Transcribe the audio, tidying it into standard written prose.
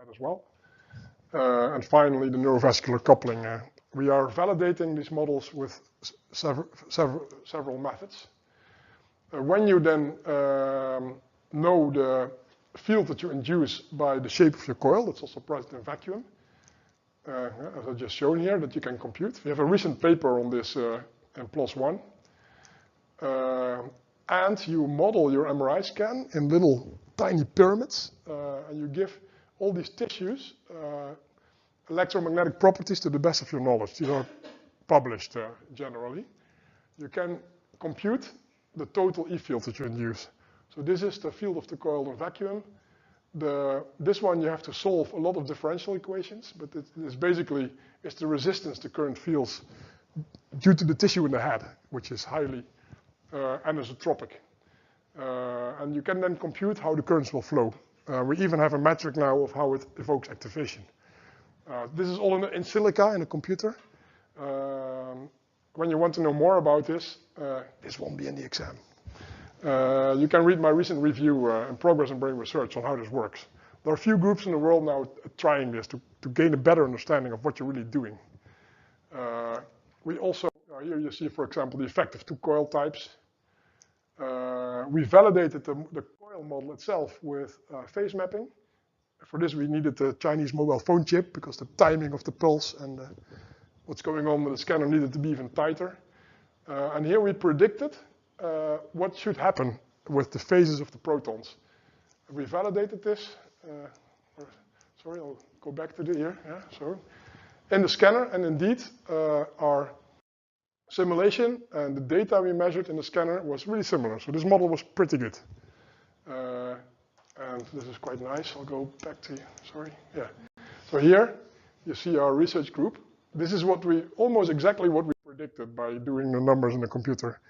that as well. And finally, the neurovascular coupling. We are validating these models with several methods. When you then know the field that you induce by the shape of your coil, that's also present in vacuum, as I just shown here, that you can compute. We have a recent paper on this in PLOS ONE. And you model your MRI scan in little tiny pyramids, and you give all these tissues electromagnetic properties to the best of your knowledge. These are published generally. You can compute the total E field that you induce. So this is the field of the coil in vacuum. This one you have to solve a lot of differential equations, but it is basically it's the resistance to current fields due to the tissue in the head, which is highly anisotropic. And you can then compute how the currents will flow. We even have a metric now of how it evokes activation. This is all in silica in a computer. When you want to know more about this, this won't be in the exam. You can read my recent review in Progress in Brain Research on how this works. There are a few groups in the world now trying this to gain a better understanding of what you're really doing. We also, here you see, for example, the effect of two coil types. We validated the coil model itself with phase mapping. For this, we needed the Chinese mobile phone chip because the timing of the pulse and what's going on with the scanner needed to be even tighter. And here we predicted what should happen with the phases of the protons. We validated this. Sorry, I'll go back to the here. Yeah, so in the scanner, and indeed, our simulation and the data we measured in the scanner was really similar. So this model was pretty good. And this is quite nice. I'll go back to, sorry, yeah. So here you see our research group. This is what almost exactly what we predicted by doing the numbers in the computer.